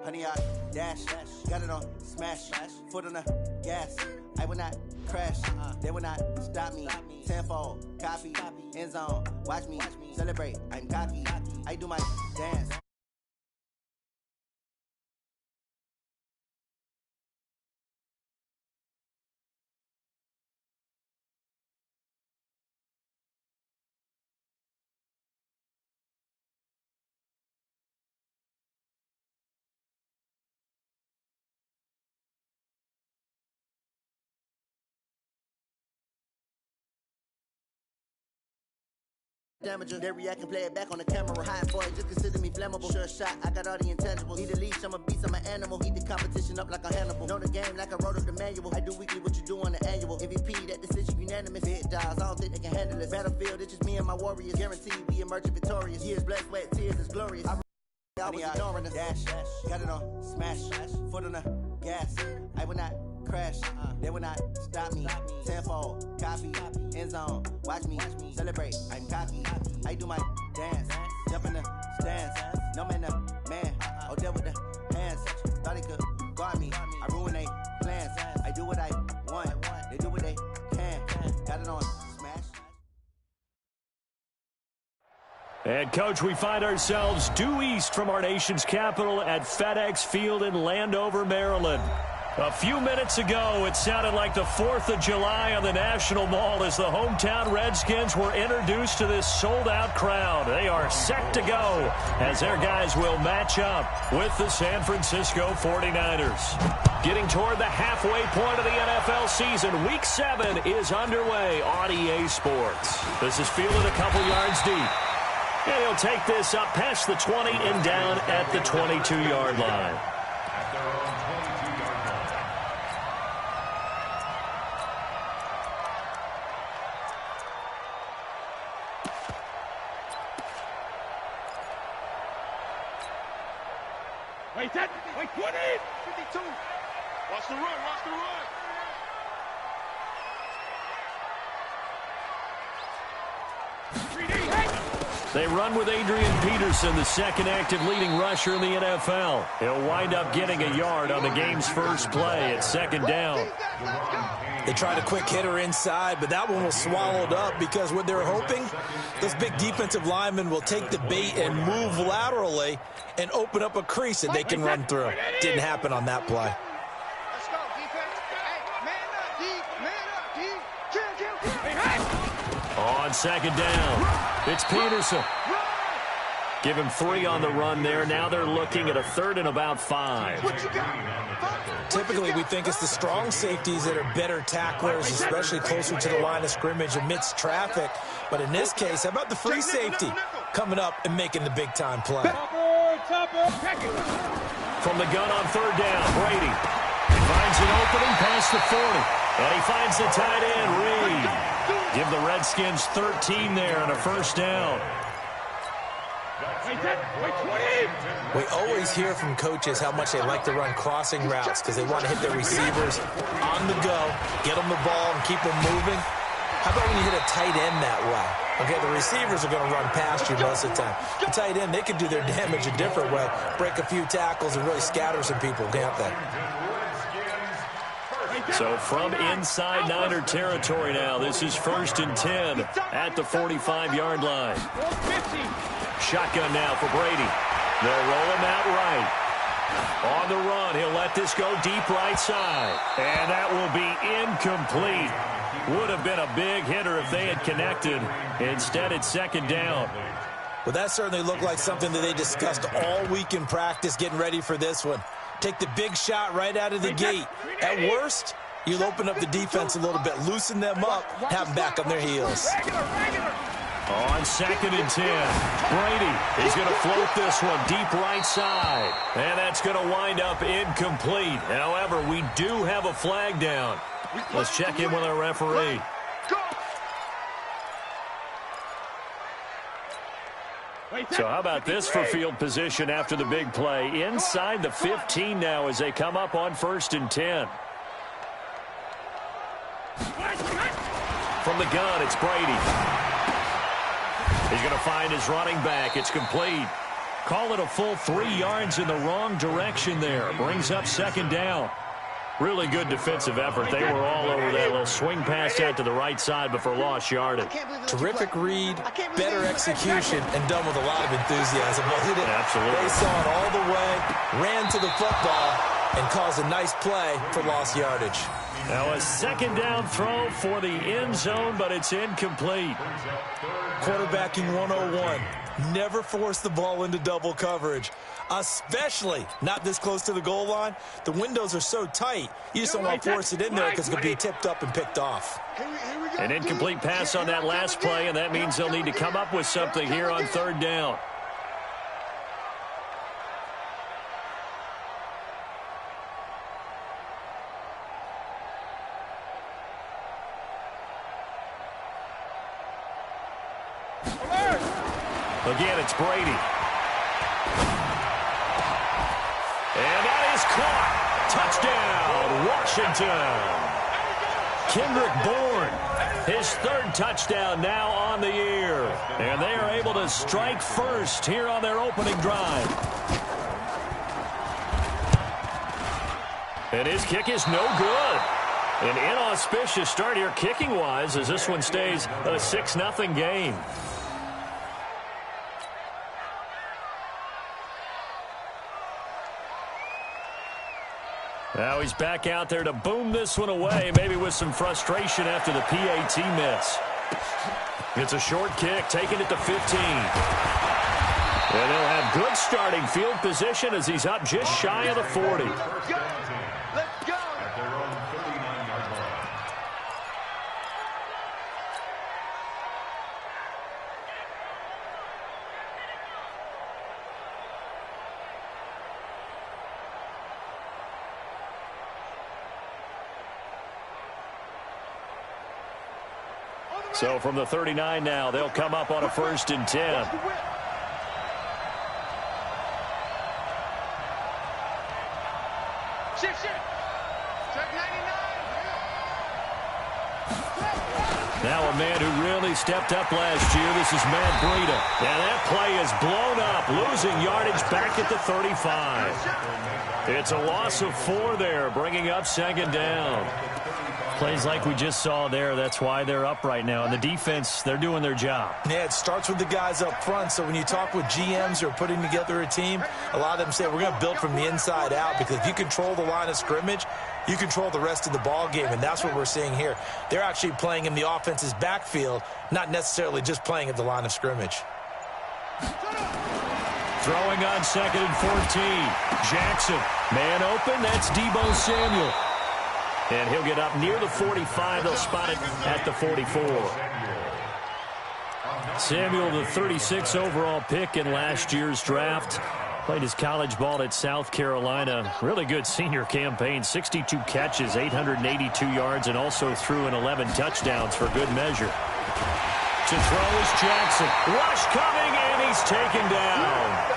Honey, I dash, got it on smash, foot on the gas. I will not crash, they will not stop me. Tenfold, copy, end zone, watch me celebrate. I'm cocky, I do my dance. Damager, they react and play it back on the camera. High boy, just consider me flammable. Sure shot, I got all the intangibles. Need a leash, I'm a beast, I'm an animal. Heat the competition up like a Hannibal. Know the game like I wrote up the manual. I do weekly what you do on the annual. MVP, that decision unanimous. Big dials, I don't think they can handle it. Battlefield, it's just me and my warriors. Guaranteed we emerge victorious. Years, blood, sweat, tears, it's glorious. I was ignoring the dash, got it on smash, foot on the gas. I will not crash, they will not stop me. Tenfold, copy, end zone, watch me celebrate. I'm cocky, I do my dance, jump in the stands. No man, man, oh deal with the hands. Thought he could guard me, I ruin they plans. I do what I want, they do what they can. Got it on smash. And, Coach, we find ourselves due east from our nation's capital at FedEx Field in Landover, Maryland. A few minutes ago, it sounded like the 4th of July on the National Mall as the hometown Redskins were introduced to this sold-out crowd. They are set to go as their guys will match up with the San Francisco 49ers. Getting toward the halfway point of the NFL season, Week 7 is underway on EA Sports. This is fielded a couple yards deep. And he'll take this up past the 20 and down at the 22-yard line. Wait, 20! 52! Watch the run, watch the run! They run with Adrian Peterson, the second active leading rusher in the NFL. He'll wind up getting a yard on the game's first play at second down. They tried a quick hitter inside, but that one was swallowed up because what they're hoping, those big defensive linemen will take the bait and move laterally and open up a crease that they can run through. Didn't happen on that play. Let's go, defense. Hey, man up, D. On second down, it's Peterson. Give him 3 on the run there. Now they're looking at a 3rd and about 5. Typically, we think it's the strong safeties that are better tacklers, especially closer to the line of scrimmage amidst traffic. But in this case, how about the free safety coming up and making the big-time play? From the gun on 3rd down, Brady finds an opening past the 40. And he finds the tight end, Reed. Give the Redskins 13 there on a first down. We always hear from coaches how much they like to run crossing routes because they want to hit their receivers on the go, get them the ball, and keep them moving. How about when you hit a tight end that way? Okay, the receivers are going to run past you most of the time. The tight end, they can do their damage a different way, break a few tackles, and really scatter some people, can't they? So from inside Niner territory now, this is 1st and 10 at the 45-yard line. Shotgun now for Brady. They'll roll him out right. On the run, he'll let this go deep right side. And that will be incomplete. Would have been a big hitter if they had connected. Instead, it's second down. Well, that certainly looked like something that they discussed all week in practice getting ready for this one. Take the big shot right out of the gate. At worst, you'll open up the defense a little bit, loosen them up, have them back on their heels. On 2nd and 10, Brady is going to float this one deep right side. And that's going to wind up incomplete. However, we do have a flag down. Let's check in with our referee. So how about this for field position after the big play? Inside the 15 now as they come up on 1st and 10. From the gun, it's Brady. He's going to find his running back. It's complete. Call it a full 3 yards in the wrong direction there. Brings up second down. Really good defensive effort. They were all over that little swing pass out to the right side, but for lost yardage. Terrific read, better execution, and done with a lot of enthusiasm, wasn't it? Absolutely. They saw it all the way, ran to the football, and caused a nice play for lost yardage. Now a second down throw for the end zone, but it's incomplete. Quarterbacking 101. Never force the ball into double coverage, especially not this close to the goal line. The windows are so tight, you just don't want to force it in there because it could be tipped up and picked off. An incomplete pass on that last play, and that means they'll need to come up with something here on third down. Again, it's Brady. And that is caught. Touchdown, Washington. Kendrick Bourne, his 3rd touchdown now on the year. And they are able to strike first here on their opening drive. And his kick is no good. An inauspicious start here kicking-wise as this one stays a 6-0 game. Now he's back out there to boom this one away, maybe with some frustration after the PAT miss. It's a short kick, taking it to 15. And they'll have good starting field position as he's up just shy of the 40. Let's go. So from the 39 now, they'll come up on a 1st and 10. Now a man who really stepped up last year. This is Matt Breida. And that play is blown up, losing yardage back at the 35. It's a loss of 4 there, bringing up 2nd down. Plays like we just saw there, that's why they're up right now. And the defense, they're doing their job. Yeah, it starts with the guys up front. So when you talk with GMs who are putting together a team, a lot of them say, we're going to build from the inside out, because if you control the line of scrimmage, you control the rest of the ball game, and that's what we're seeing here. They're actually playing in the offense's backfield, not necessarily just playing at the line of scrimmage. Throwing on 2nd and 14. Jackson, man open, that's Deebo Samuel. And he'll get up near the 45. They'll spot it at the 44. Samuel, the 36 overall pick in last year's draft. Played his college ball at South Carolina. Really good senior campaign. 62 catches, 882 yards, and also threw in 11 touchdowns for good measure. To throw is Jackson. Rush coming, and he's taken down.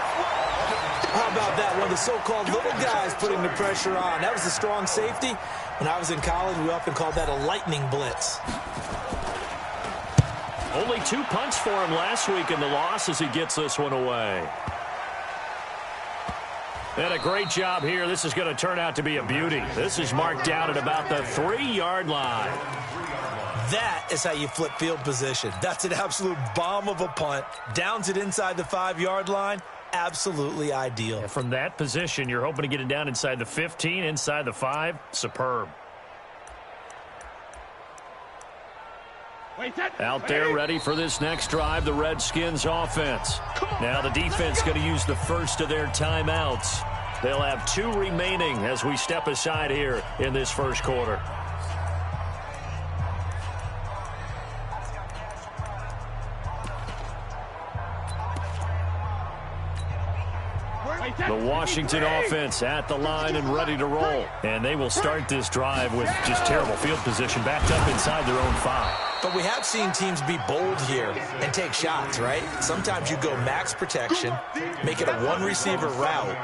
How about that? One of the so-called little guys putting the pressure on. That was a strong safety. When I was in college, we often called that a lightning blitz. Only 2 punts for him last week in the loss as he gets this one away. And a great job here. This is going to turn out to be a beauty. This is marked down at about the 3-yard line. That is how you flip field position. That's an absolute bomb of a punt. Downs it inside the 5-yard line. Absolutely ideal. Yeah, from that position, you're hoping to get it down inside the 15, inside the 5. Superb. Out there ready for this next drive, the Redskins offense. Now the defense going to use the first of their timeouts. They'll have 2 remaining as we step aside here in this first quarter. The Washington offense at the line and ready to roll. And they will start this drive with just terrible field position, backed up inside their own 5. But we have seen teams be bold here and take shots, right? Sometimes you go max protection, make it a one-receiver route,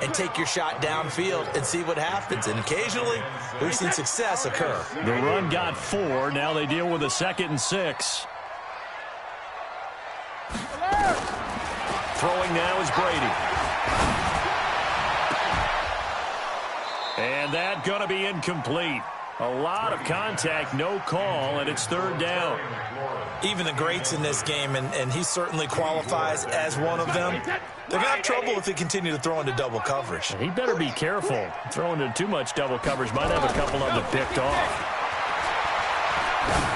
and take your shot downfield and see what happens. And occasionally, we've seen success occur. The run got 4. Now they deal with a 2nd and 6. Throwing now is Brady. And that's going to be incomplete. A lot of contact, no call, and it's 3rd down. Even the greats in this game, and he certainly qualifies as one of them, they're going to have trouble if they continue to throw into double coverage. He better be careful. Throwing into too much double coverage might have a couple of them picked off.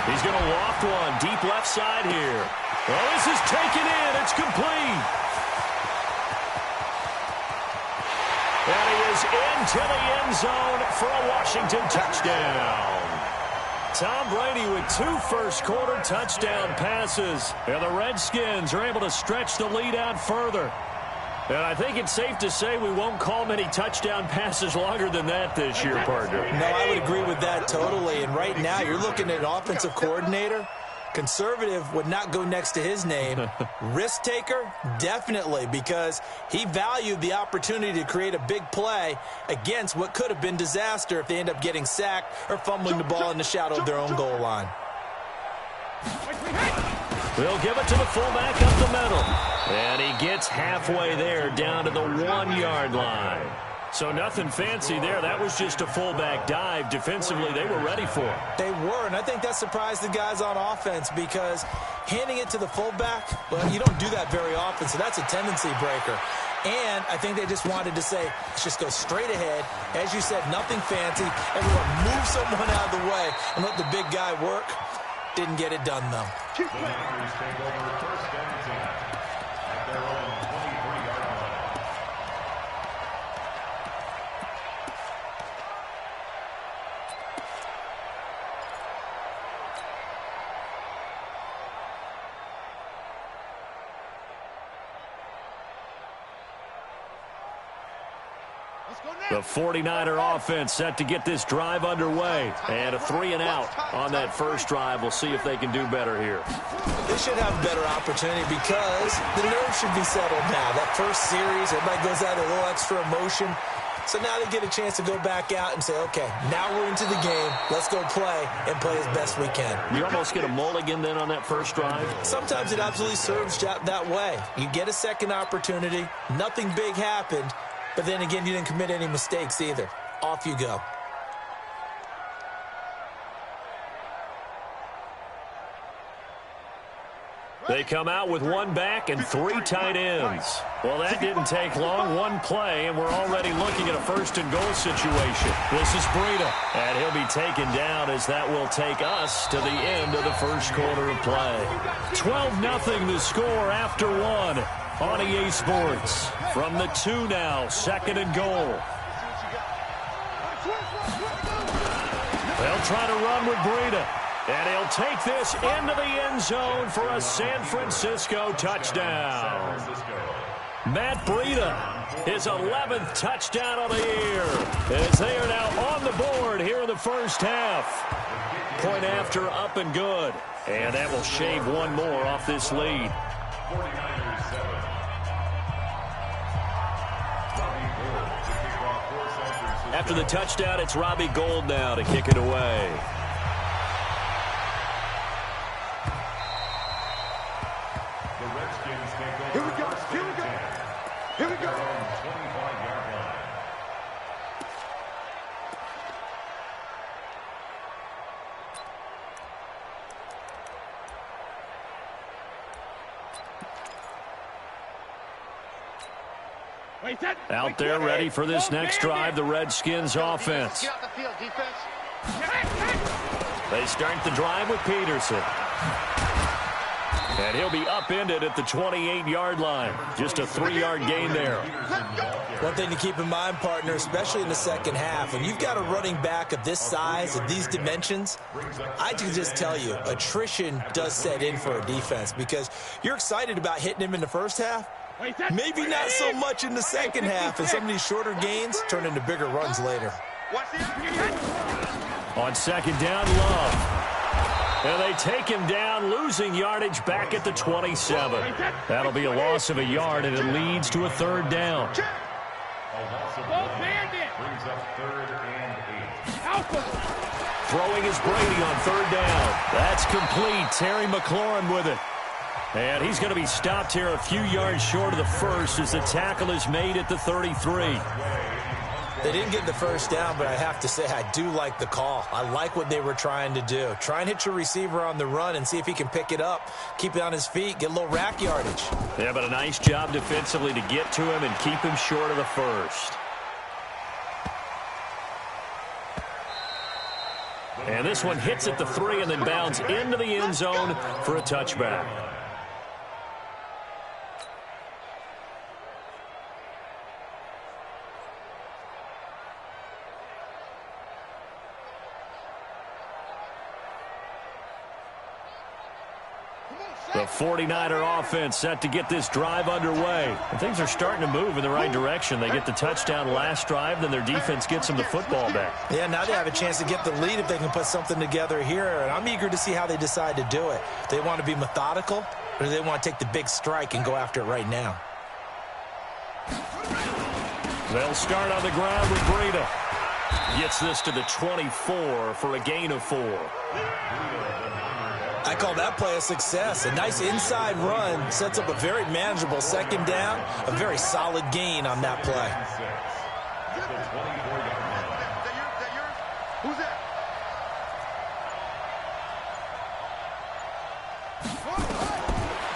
He's going to loft one deep left side here. Well, this is taken in. It's complete. And he is into the end zone for a Washington touchdown. Tom Brady with 2 first-quarter touchdown passes. And the Redskins are able to stretch the lead out further. And I think it's safe to say we won't call many touchdown passes longer than that this year, partner. No, I would agree with that totally. And right now, you're looking at an offensive coordinator. Conservative would not go next to his name. Risk taker, definitely, because he valued the opportunity to create a big play against what could have been disaster if they end up getting sacked or fumbling the ball in the shadow of their own goal line. They'll give it to the fullback up the middle. And he gets halfway there down to the 1-yard line. So nothing fancy there. That was just a fullback dive. Defensively, they were ready for it. They were, and I think that surprised the guys on offense because handing it to the fullback, well, you don't do that very often, so that's a tendency breaker. And I think they just wanted to say, let's just go straight ahead. As you said, nothing fancy. Everyone move someone out of the way and let the big guy work. Didn't get it done, though. The 49er offense set to get this drive underway. And a 3-and-out on that first drive. We'll see if they can do better here. They should have a better opportunity because the nerves should be settled now. That first series, everybody goes out with a little extra emotion. So now they get a chance to go back out and say, okay, now we're into the game. Let's go play and play as best we can. You almost get a mulligan then on that first drive? Sometimes it absolutely serves that way. You get a second opportunity. Nothing big happened. But then again, you didn't commit any mistakes either. Off you go. They come out with 1 back and 3 tight ends. Well, that didn't take long. 1 play, and we're already looking at a 1st-and-goal situation. This is Breida, and he'll be taken down as that will take us to the end of the first quarter of play. 12-0 the score after 1 on EA Sports. From the 2 now, 2nd and goal. They'll try to run with Breida. And he'll take this into the end zone for a San Francisco touchdown. Matt Breida, his 11th touchdown of the year, as they are now on the board here in the first half. Point after, up and good. And that will shave 1 more off this lead. After the touchdown, it's Robbie Gould now to kick it away. Out there ready for this next drive, the Redskins offense. They start the drive with Peterson. And he'll be upended at the 28-yard line. Just a 3-yard gain there. One thing to keep in mind, partner, especially in the second half, when you've got a running back of this size, of these dimensions, I can just tell you, attrition does set in for a defense because you're excited about hitting him in the first half, Maybe not so much in the second half, and some of these shorter gains turn into bigger runs later. On second down, Love. And they take him down, losing yardage back at the 27. That'll be a loss of a yard, and it leads to a third down. Throwing is Brady on third down. That's complete. Terry McLaurin with it. And he's going to be stopped here a few yards short of the first as the tackle is made at the 33. They didn't get the first down, but I have to say I do like the call. I like what they were trying to do. Try and hit your receiver on the run and see if he can pick it up, keep it on his feet, get a little rack yardage. Yeah, but a nice job defensively to get to him and keep him short of the first. And this one hits at the 3 and then bounds into the end zone for a touchback. The 49er offense set to get this drive underway. And things are starting to move in the right direction. They get the touchdown last drive, then their defense gets them the football back. Yeah, now they have a chance to get the lead if they can put something together here. And I'm eager to see how they decide to do it. Do they want to be methodical, or do they want to take the big strike and go after it right now? They'll start on the ground with Breida. Gets this to the 24 for a gain of 4. I call that play a success. A nice inside run sets up a very manageable second down, a very solid gain on that play. Who's that?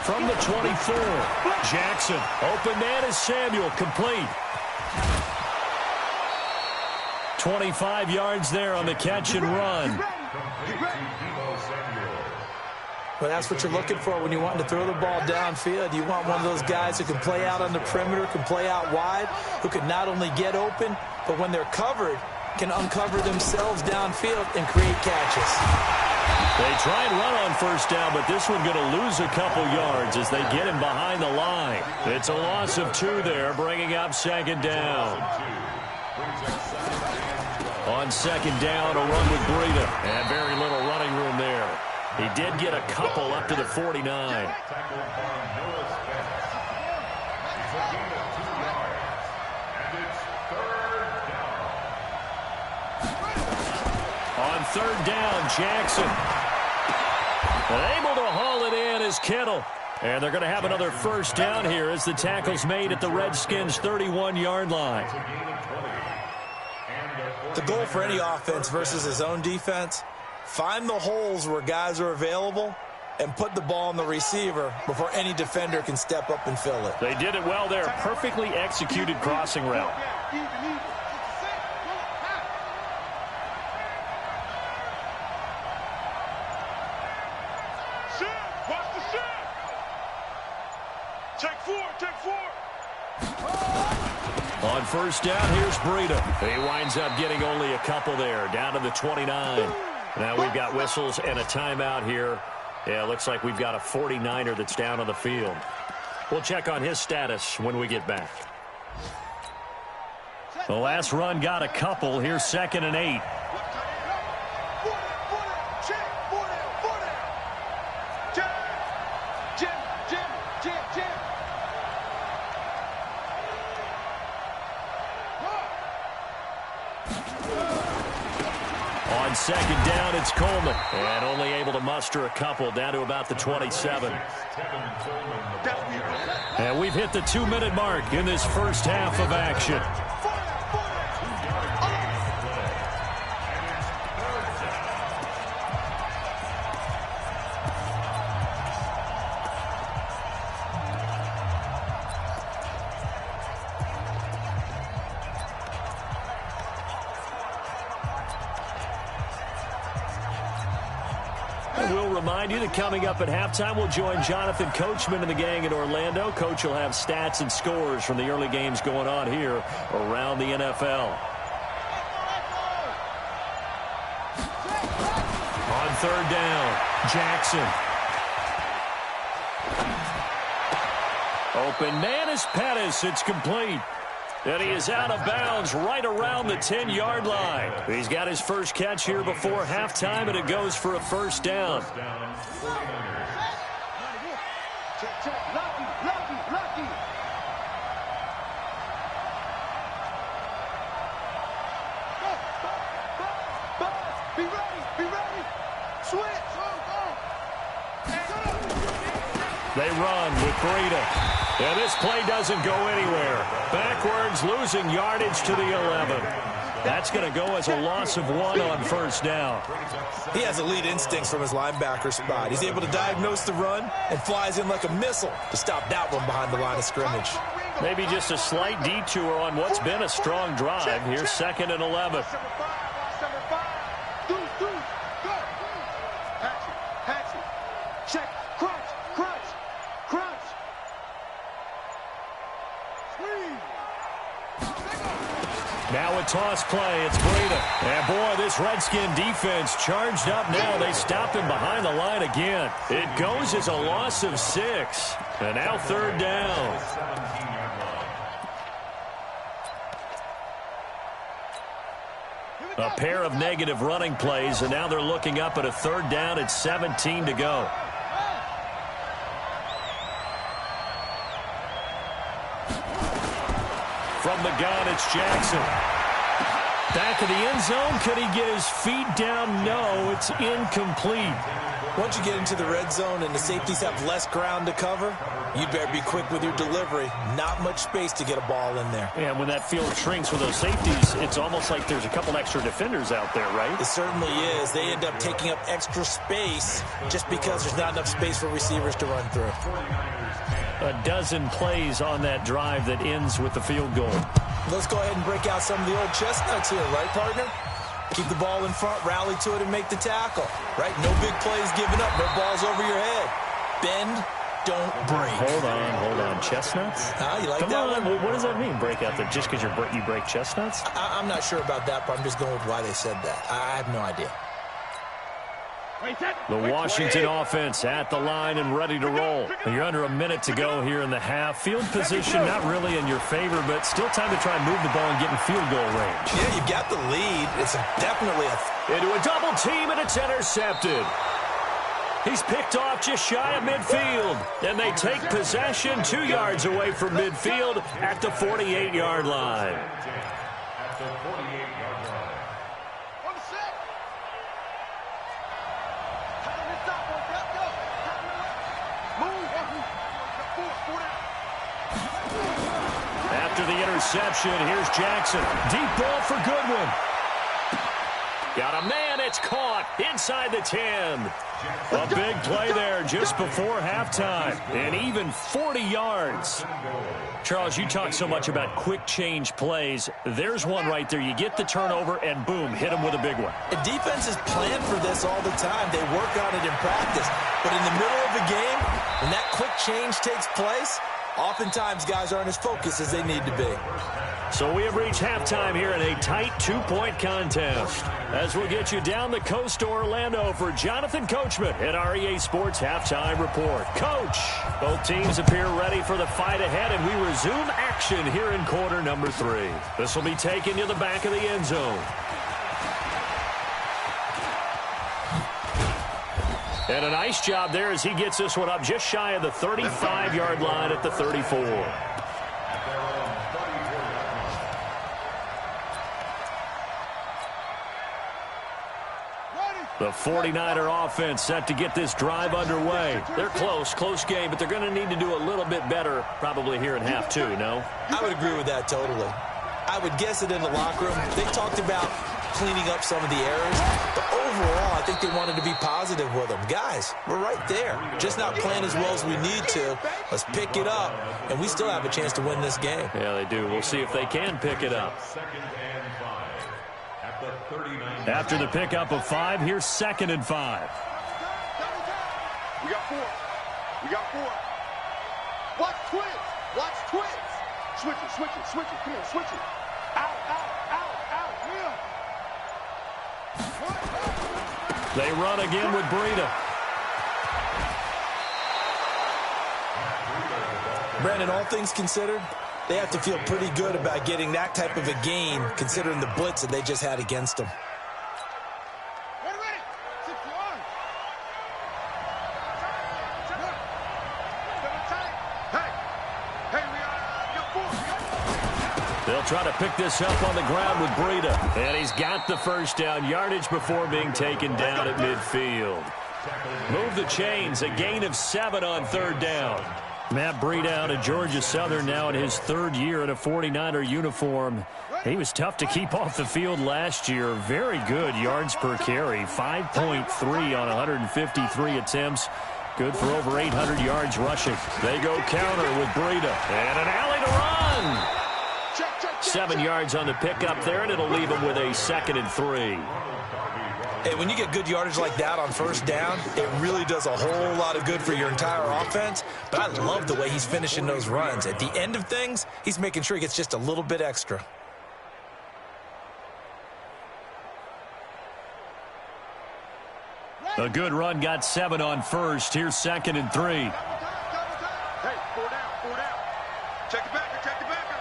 From the 24, Jackson. Open man is Samuel, complete. 25 yards there on the catch and run. Well, that's what you're looking for when you want to throw the ball downfield. You want one of those guys who can play out on the perimeter, can play out wide, who can not only get open, but when they're covered, can uncover themselves downfield and create catches. They try and run on first down, but this one going to lose a couple yards as they get him behind the line. It's a loss of 2 there, bringing up second down. On second down, a run with Breida, and very little running room there. He did get a couple up to the 49. On third down, Jackson. And able to haul it in is Kittle. And they're going to have another first down here as the tackle's made at the Redskins' 31-yard line. The goal for any offense versus his own defense, find the holes where guys are available and put the ball on the receiver before any defender can step up and fill it. They did it well there. Perfectly executed crossing route. Watch the shot. Take 4, take 4. On first down, here's Breida. He winds up getting only a couple there, down to the 29. Now we've got whistles and a timeout here. Yeah, looks like we've got a 49er that's down on the field. We'll check on his status when we get back. The last run got a couple. Here's 2nd and 8. On second down, it's Coleman. And only able to muster a couple down to about the 27. And we've hit the 2-minute mark in this first half of action. We'll remind you that coming up at halftime, we'll join Jonathan Coachman and the gang in Orlando. Coach will have stats and scores from the early games going on here around the NFL. On third down, Jackson. Open man is Pettis. It's complete. And he is out of bounds right around the 10-yard line. He's got his first catch here before halftime, and it goes for a first down. Lucky. Be ready. Switch. They run with Breida. And this play doesn't go anywhere. Backwards, losing yardage to the 11. That's going to go as a loss of 1 on first down. He has elite instincts from his linebacker spot. He's able to diagnose the run and flies in like a missile to stop that one behind the line of scrimmage. Maybe just a slight detour on what's been a strong drive. Here's 2nd and 11. Check. Crunch. Now a toss play. It's Breida. And boy, this Redskin defense charged up now. They stopped him behind the line again. It goes as a loss of 6. And now 3rd down. A pair of negative running plays, and now they're looking up at a 3rd down at 17 to go. From the gun, it's Jackson. Back of the end zone. Could he get his feet down? No, it's incomplete. Once you get into the red zone and the safeties have less ground to cover, you better be quick with your delivery. Not much space to get a ball in there. And when that field shrinks with those safeties, it's almost like there's a couple extra defenders out there, right? It certainly is. They end up taking up extra space just because there's not enough space for receivers to run through. A dozen plays on that drive that ends with the field goal. Let's go ahead and break out some of the old chestnuts here, right, partner? Keep the ball in front, rally to it, and make the tackle, right? No big plays given up, no balls over your head. Bend, don't break. Hold on. Chestnuts? You like Come that on. one? What does that mean, break out? That just because you break chestnuts? I'm not sure about that, but I'm just going with why they said that. I have no idea. The Washington offense at the line and ready to roll. You're under a minute to go here in the half. Field position not really in your favor, but still time to try and move the ball and get in field goal range. Yeah, you've got the lead. It's definitely into a double team, and it's intercepted. He's picked off just shy of midfield, and they take possession 2 yards away from midfield at the 48-yard line. After the interception, here's Jackson. Deep ball for Goodwin. Got a man, it's caught inside the 10. A big play there just before halftime, and even 40 yards. Charles, you talk so much about quick change plays. There's one right there. You get the turnover, and boom, hit him with a big one. The defenses plan for this all the time. They work on it in practice. But in the middle of the game, when that quick change takes place, oftentimes guys aren't as focused as they need to be. So we have reached halftime here in a tight 2-point contest. As we'll get you down the coast to Orlando for Jonathan Coachman at our EA Sports Halftime Report. Coach, both teams appear ready for the fight ahead, and we resume action here in quarter number 3. This will be taken to the back of the end zone. And a nice job there as he gets this one up just shy of the 35-yard line at the 34. The 49er offense set to get this drive underway. They're close game, but they're going to need to do a little bit better probably here in half 2, no? I would agree with that totally. I would guess it in the locker room. They talked about cleaning up some of the errors, but overall, I think they wanted to be positive with them. Guys, we're right there. Just not playing as well as we need to. Let's pick it up, and we still have a chance to win this game. Yeah, they do. We'll see if they can pick it up. After the pickup of 5, here's 2nd and 5. We got 4. Watch twins. Switch it. Come on, switch it. Out. They run again with Breida. Brandon, all things considered, they have to feel pretty good about getting that type of a gain, considering the blitz that they just had against them. They'll try to pick this up on the ground with Breida. And he's got the first down yardage before being taken down at midfield. Move the chains, a gain of 7 on 3rd down. Matt Breida out of Georgia Southern now in his 3rd year in a 49er uniform. He was tough to keep off the field last year. Very good yards per carry, 5.3 on 153 attempts. Good for over 800 yards rushing. They go counter with Breida. And an alley to run. 7 yards on the pickup there, and it'll leave him with a 2nd and 3. Hey, when you get good yardage like that on 1st down, it really does a whole lot of good for your entire offense. But I love the way he's finishing those runs. At the end of things, he's making sure he gets just a little bit extra. A good run got 7 on 1st. Here's 2nd and 3. Hey, 4 down, 4 down. Check the backer, check the backer.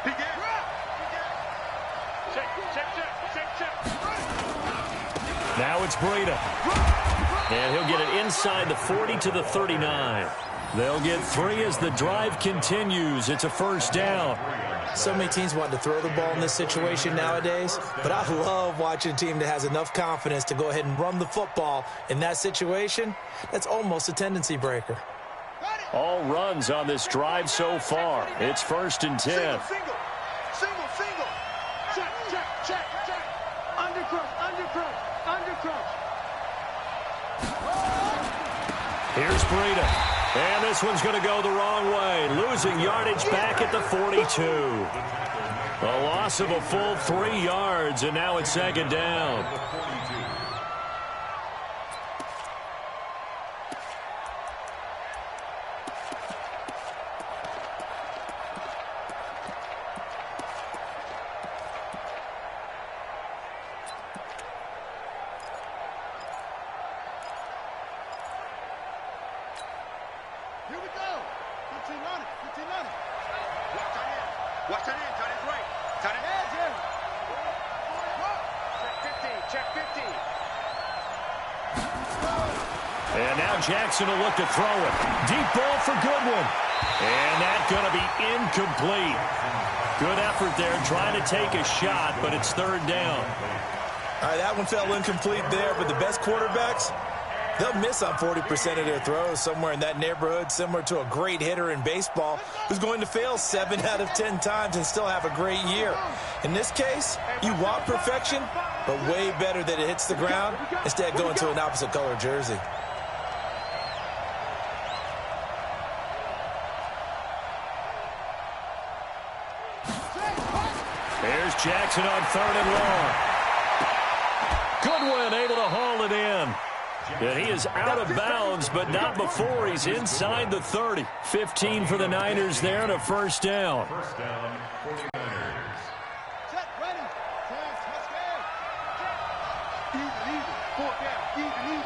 He gets check. Now it's Breida. And he'll get it inside the 40 to the 39. They'll get 3 as the drive continues. It's a 1st down. So many teams want to throw the ball in this situation nowadays, but I love watching a team that has enough confidence to go ahead and run the football in that situation. That's almost a tendency breaker. All runs on this drive so far. It's 1st and 10. Single. Check. Undercross. Here's Breida. And this one's going to go the wrong way. Losing yardage back at the 42. A loss of a full 3 yards, and now it's 2nd down. Watch that in, tight end right. Tight end edge, yeah. Check 15. And now Jackson will look to throw it. Deep ball for Goodwin. And that's going to be incomplete. Good effort there trying to take a shot, but it's 3rd down. All right, that one fell incomplete there, but the best quarterbacks, they'll miss on 40% of their throws, somewhere in that neighborhood, similar to a great hitter in baseball who's going to fail 7 out of 10 times and still have a great year. In this case, you want perfection, but way better that it hits the ground instead of going to an opposite color jersey. There's Jackson on 3rd and long. Goodwin able to haul it in. And he is out of bounds, but not before he's inside the 30. 15 for the Niners there and a 1st down. First down, 49ers. Set, ready. Let's go. Easy. 4th down. Easy.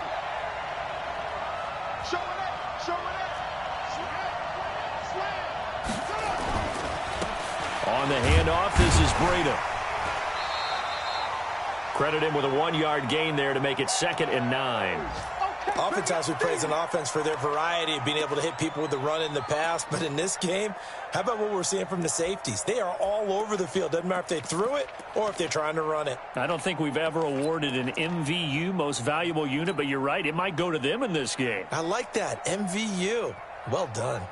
Showing it. Slam. On the handoff, this is Breida. Credit him with a 1-yard gain there to make it 2nd and 9. Oftentimes we praise an offense for their variety of being able to hit people with the run in the pass, but in this game, how about what we're seeing from the safeties? They are all over the field. Doesn't matter if they threw it or if they're trying to run it. I don't think we've ever awarded an MVU, most valuable unit, but you're right, it might go to them in this game. I like that, MVU. Well done.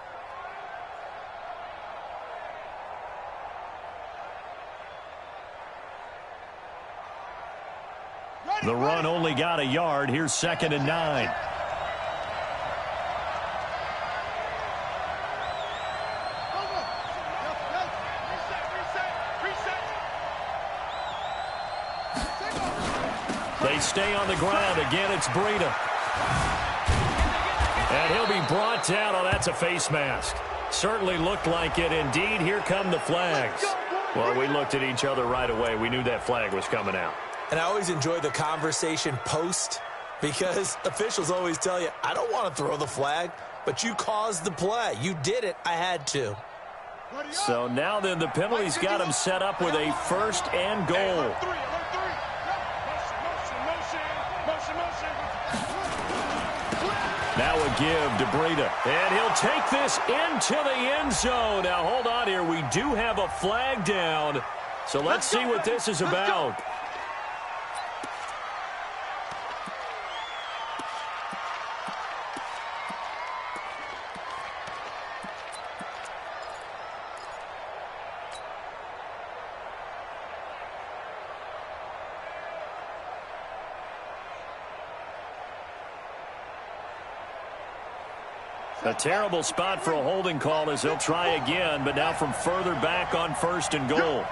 The run only got a yard. Here's 2nd and 9. They stay on the ground. Again, it's Breida. And he'll be brought down. Oh, that's a face mask. Certainly looked like it. Indeed, here come the flags. Well, we looked at each other right away. We knew that flag was coming out. And I always enjoy the conversation post because officials always tell you, I don't want to throw the flag, but you caused the play. You did it. I had to. So now then, the penalty's got him set up with a 1st and goal. Now a give to Breida. And he'll take this into the end zone. Now, hold on here. We do have a flag down. So let's see what this is about. A terrible spot for a holding call as they'll try again, but now from further back on 1st and goal.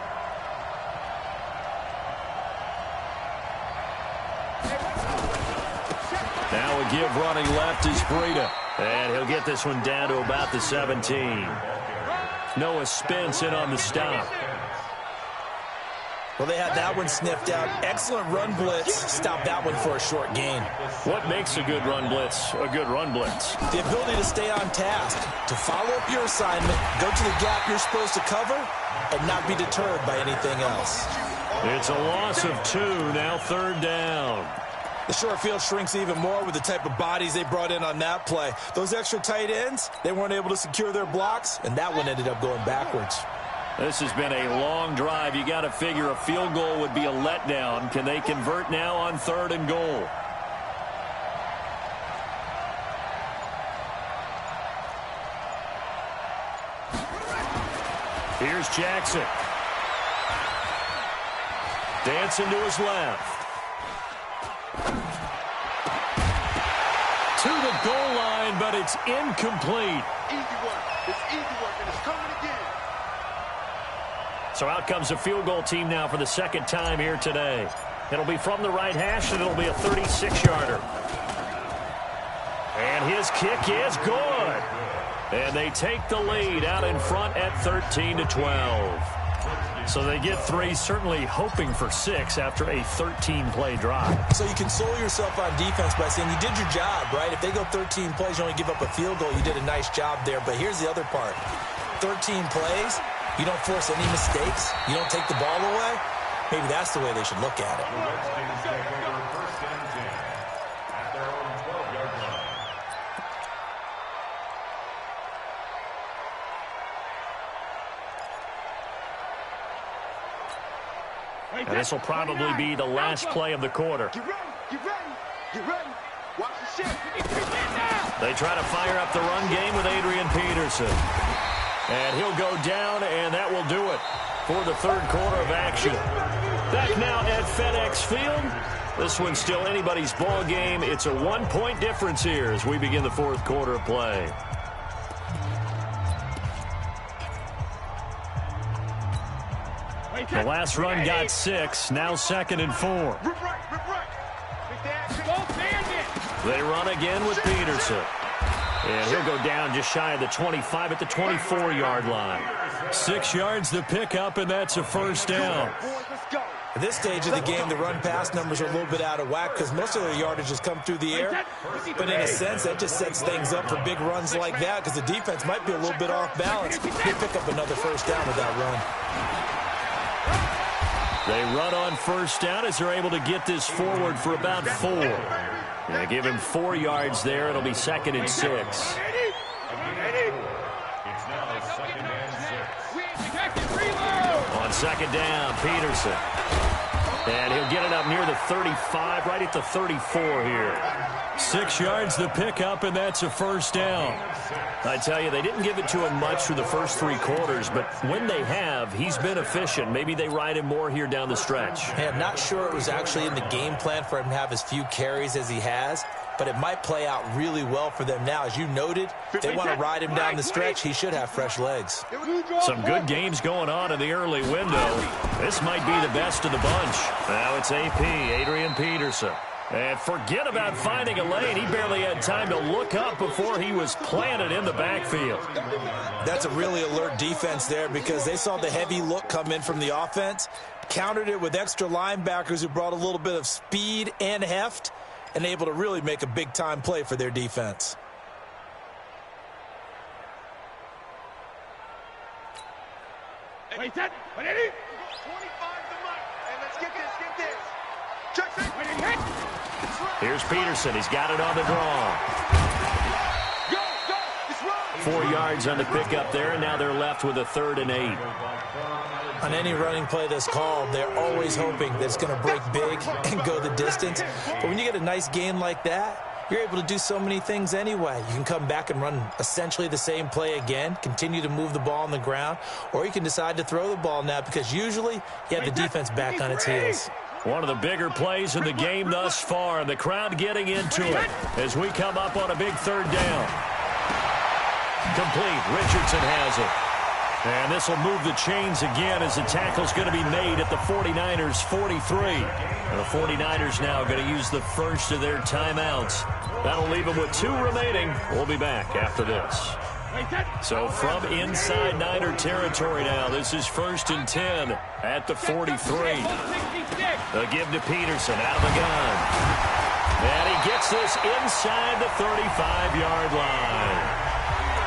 Now a give running left is Breida. And he'll get this one down to about the 17. Noah Spence in on the stop. Well, they had that one sniffed out. Excellent run blitz. Stop that one for a short gain. What makes a good run blitz a good run blitz? The ability to stay on task, to follow up your assignment, go to the gap you're supposed to cover, and not be deterred by anything else. It's a loss of 2, now 3rd down. The short field shrinks even more with the type of bodies they brought in on that play. Those extra tight ends, they weren't able to secure their blocks, and that one ended up going backwards. This has been a long drive. You got to figure a field goal would be a letdown. Can they convert now on 3rd and goal? Here's Jackson. Dancing to his left. To the goal line, but it's incomplete. Easy work. It's easy work, and it's coming again. So out comes a field goal team now for the 2nd time here today. It'll be from the right hash, and it'll be a 36-yarder. And his kick is good. And they take the lead out in front at 13-12. So they get 3, certainly hoping for 6 after a 13-play drive. So you console yourself on defense by saying you did your job, right? If they go 13 plays, you only give up a field goal, you did a nice job there. But here's the other part. 13 plays, you don't force any mistakes, you don't take the ball away. Maybe that's the way they should look at it. And this will probably be the last play of the quarter. Get ready, get ready, get ready. Watch the shit. They try to fire up the run game with Adrian Peterson. And he'll go down, and that will do it for the 3rd quarter of action. Back now at FedEx Field. This one's still anybody's ball game. It's a 1-point difference here as we begin the 4th quarter of play. The last run got 6, now 2nd and 4. They run again with Peterson. And he'll go down just shy of the 25 at the 24-yard line. 6 yards the pickup, and that's a 1st down. At this stage of the game, the run-pass numbers are a little bit out of whack because most of their yardage has come through the air. But in a sense, that just sets things up for big runs like that because the defense might be a little bit off balance. They pick up another 1st down with that run. They run on 1st down as they're able to get this forward for about 4. They give him 4 yards there. It'll be 2nd and 6. It's now 2nd and 6. On 2nd down, Peterson. And he'll get it up near the 35, right at the 34 here. 6 yards the pickup, and that's a 1st down. I tell you, they didn't give it to him much through the first 3 quarters, but when they have, he's been efficient. Maybe they ride him more here down the stretch. Hey, I'm not sure it was actually in the game plan for him to have as few carries as he has, but it might play out really well for them now. As you noted, if they want to ride him down the stretch, he should have fresh legs. Some good games going on in the early window. This might be the best of the bunch. Now it's AP, Adrian Peterson. And forget about finding a lane. He barely had time to look up before he was planted in the backfield. That's a really alert defense there because they saw the heavy look come in from the offense, countered it with extra linebackers who brought a little bit of speed and heft, and able to really make a big-time play for their defense. Wait, set. Ready? 25 the mic. And let's get this. Check this. Here's Peterson. He's got it on the draw. Go. It's run. 4 yards on the pickup there, and now they're left with a 3rd and 8. On any running play that's called, they're always hoping that it's going to break big and go the distance. But when you get a nice gain like that, you're able to do so many things anyway. You can come back and run essentially the same play again, continue to move the ball on the ground, or you can decide to throw the ball now because usually you have the defense back on its heels. One of the bigger plays in the game thus far. The crowd getting into it as we come up on a big 3rd down. Complete. Richardson has it. And this will move the chains again as the tackle's going to be made at the 49ers' 43. And the 49ers now going to use the first of their timeouts. That'll leave them with 2 remaining. We'll be back after this. So from inside Niner territory now, this is 1st and 10 at the 43. The give to Peterson out of the gun. And he gets this inside the 35-yard line.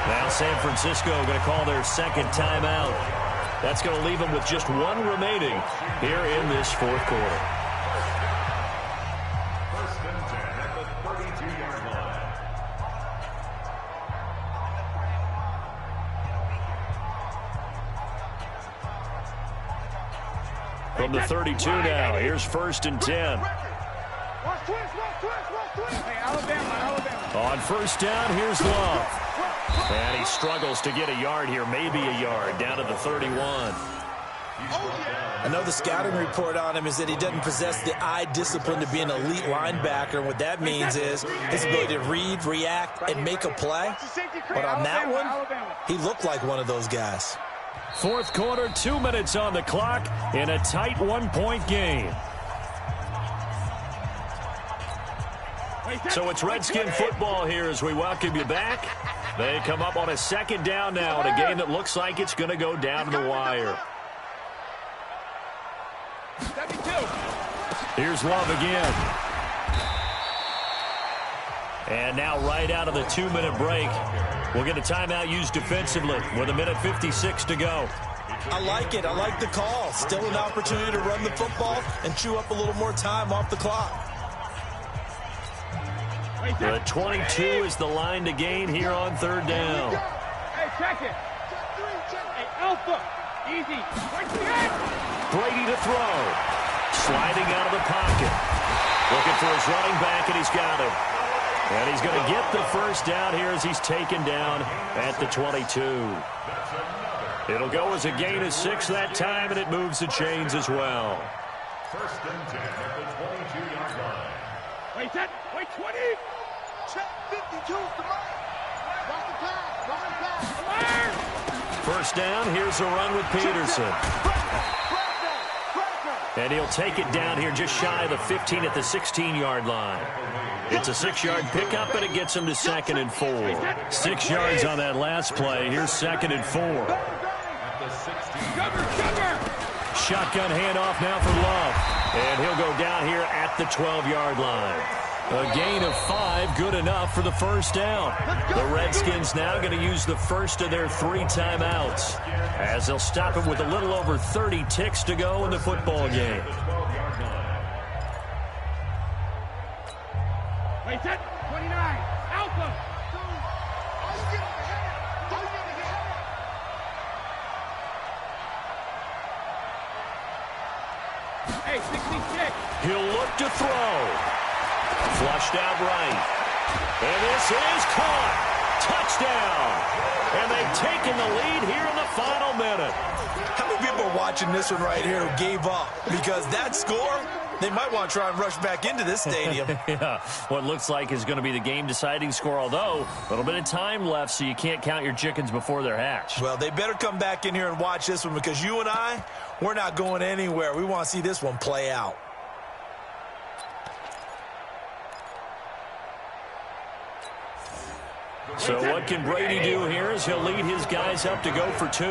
Now San Francisco going to call their 2nd timeout. That's going to leave them with just 1 remaining here in this 4th quarter. First and 10 at the 32-yard line. From the 32 now, here's 1st and 10. Watch twist. Hey, Alabama. On 1st down, here's Love. And he struggles to get a yard here, maybe a yard, down to the 31. I know the scouting report on him is that he doesn't possess the eye discipline to be an elite linebacker. And what that means is his ability to read, react, and make a play. But on that one, he looked like one of those guys. 4th quarter, 2 minutes on the clock in a tight 1-point game. So it's Redskin football here as we welcome you back. They come up on a 2nd down now in a game that looks like it's going to go down to the wire. Here's Love again. And now right out of the 2-minute break, we'll get a timeout used defensively with 1:56 to go. I like it. I like the call. Still an opportunity to run the football and chew up a little more time off the clock. The 22 is the line to gain here on 3rd down. Hey, check it. Hey, Alpha. Easy. Brady to throw. Sliding out of the pocket. Looking for his running back, and he's got him. And he's going to get the 1st down here as he's taken down at the 22. It'll go as a gain of 6 that time, and it moves the chains as well. 1st and 10 at the 22-yard line. Wait, 20. Check 52 to Mike. Watch the pass. 1st down, here's a run with Peterson. And he'll take it down here just shy of the 15 at the 16-yard line. It's a 6-yard pickup, and it gets him to 2nd and 4. 6 yards on that last play. Here's 2nd and 4. Shotgun handoff now for Love. And he'll go down here at the 12-yard line. A gain of 5, good enough for the 1st down. The Redskins now going to use the first of their 3 timeouts, as they'll stop it with a little over 30 ticks to go in the football game. Wait, 29. Alpha. Hey, 66. He'll look to throw. Flushed out right. And this is caught. Touchdown. And they've taken the lead here in the final minute. How many people are watching this one right here who gave up? Because that score, they might want to try and rush back into this stadium. Yeah, what looks like is going to be the game-deciding score, although a little bit of time left, so you can't count your chickens before they're hatched. Well, they better come back in here and watch this one, because you and I, we're not going anywhere. We want to see this one play out. So what can Brady do here is he'll lead his guys up to go for 2.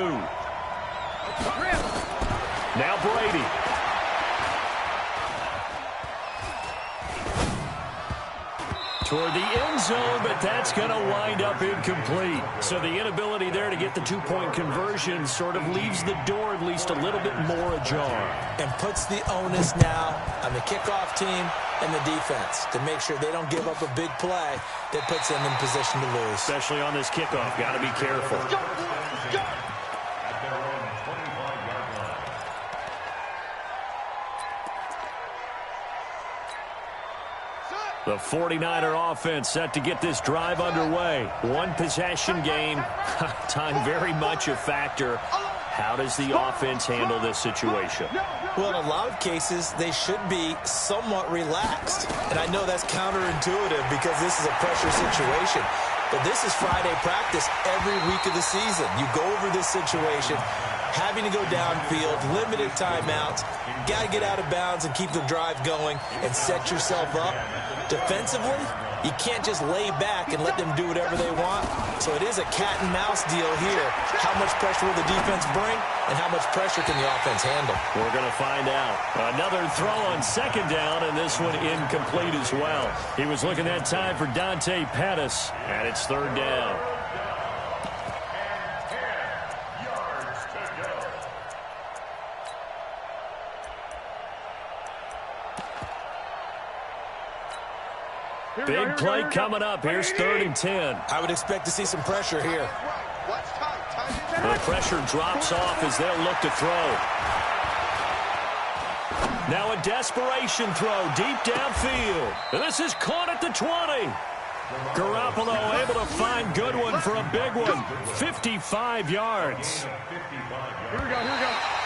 Now Brady. toward the end zone, but that's going to wind up incomplete. So the inability there to get the two-point conversion sort of leaves the door at least a little bit more ajar. And puts the onus now on the kickoff team and the defense to make sure they don't give up a big play that puts them in position to lose. Especially on this kickoff. Got to be careful. The 49er offense set to get this drive underway. One possession game. Time very much a factor. How does the offense handle this situation? Well, in a lot of cases, they should be somewhat relaxed. And I know that's counterintuitive because this is a pressure situation. But this is Friday practice every week of the season. You go over this situation, having to go downfield, limited timeouts, got to get out of bounds and keep the drive going and set yourself up. Defensively, you can't just lay back and let them do whatever they want. So it is a cat and mouse deal here. How much pressure will the defense bring and how much pressure can the offense handle? We're going to find out. Another throw on second down, and this one incomplete as well. He was looking that time for Dante Pettis, and it's third down. Big play coming up. Here's 3rd and 10. I would expect to see some pressure here. The pressure drops off as they'll look to throw. Now a desperation throw deep downfield. And this is caught at the 20. Garoppolo able to find Goodwin for a big one. 55 yards. Here we go, here we go.